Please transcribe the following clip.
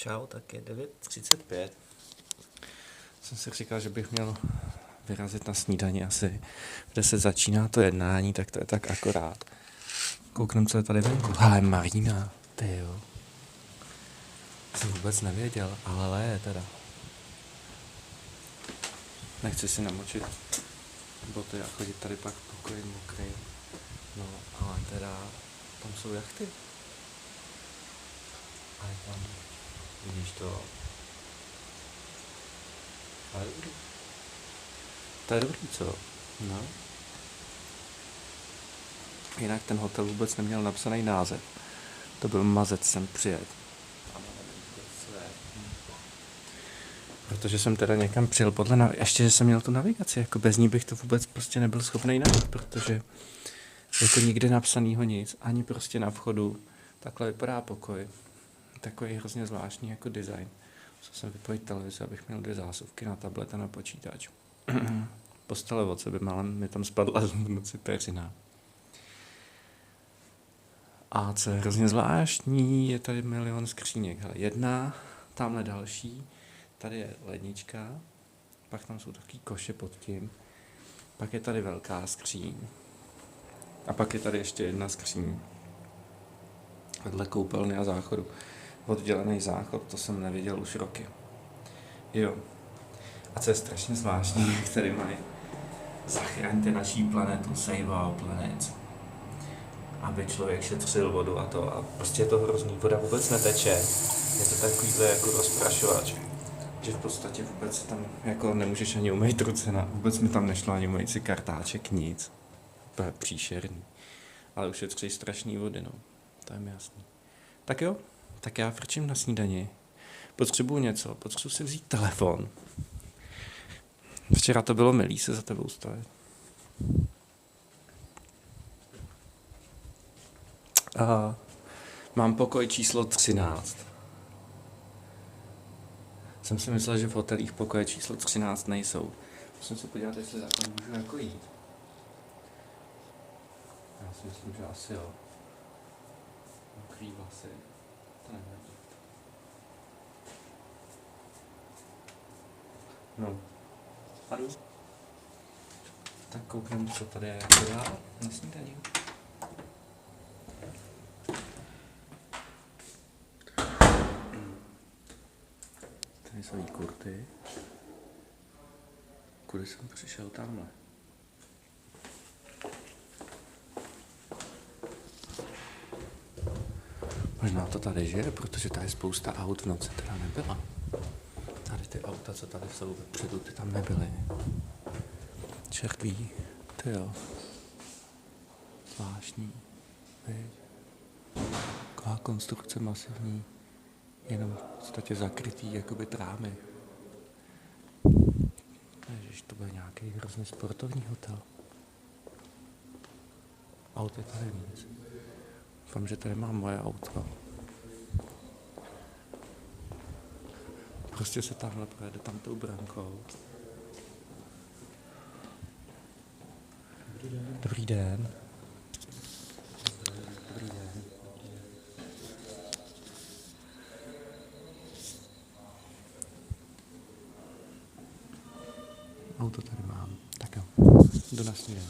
Čau, tak je 9:35. Jsem si říkal, že bych měl vyrazit na snídani asi, kde se začíná to jednání, tak to je tak akorát. Kouknem, co je tady venku. Hele, Marina, ty jo. Jsem vůbec nevěděl, ale leje teda. Nechci si namočit boty a chodit tady pak v pokoji mokrý. No, ale teda, tam jsou jachty. A je tam, vidíš to? Ale dobrý. To je dobrý, co? No. Jinak ten hotel vůbec neměl napsaný název. To byl mazec sem přijet. Protože jsem teda někam přijel ještě, že jsem měl tu navigaci, jako bez ní bych to vůbec prostě nebyl schopný najít, protože jako nikde napsanýho nic, ani prostě na vchodu. Takhle vypadá pokoj. Takový hrozně zvláštní jako design. Musel jsem vypojit televizi, abych měl 2 zásuvky na tablet a na počítač. Postele od sebe, málem mi tam spadla v noci peřina. A co je hrozně zvláštní, je tady milion skříněk. Hele, jedna, tamhle další, tady je lednička, pak tam jsou takový koše pod tím, pak je tady velká skříň a pak je tady ještě jedna skříň. Vedle koupelny a záchodu. Oddělený záchod, to jsem neviděl už roky. Jo. A co je strašně zvláštní, jak tady mají zachraňte naší planetu, save our planet. Aby člověk šetřil vodu a to. A prostě je to hrozný, voda vůbec neteče. Je to takovýhle jako rozprašovač. Že v podstatě vůbec tam jako nemůžeš ani umýt ruce. Vůbec mi tam nešlo ani umýt si kartáček, nic. To je příšerný. Ale ušetří strašný vody, no. To je mi jasný. Tak jo, tak já frčím na snídani. Potřebuju něco, potřebuji si vzít telefon. Včera to bylo milý se za tebou stavit. A mám pokoj číslo 13. Jsem si myslel, že v hotelích pokoje číslo 13 nejsou. Musím se podívat, jestli za to můžu jako jít. Já si myslím, že asi jo. Mokrý vlasy. To nevadí. No. A jdu. Tak kouknem, co tady je jako dál na snídani. Tady jsou kurty. Kudy jsem přišel tamhle? Možná to tady žije, protože tady spousta aut v noci teda nebyla. Tady ty auta, co tady jsou vepředu, ty tam nebyly. Červí, ty jo. Zvláštní. Viď? Taková konstrukce masivní. Jenom v podstatě zakrytý jakoby trámy. Ježiš, to byl nějaký hrozně sportovní hotel. Aut je tady nic. Doufám, že tady mám moje auto. Prostě se tamhle projede tam tou brankou. Dobrý den. Dobrý den. Auto tady mám. Tak jo, jdu na snídani.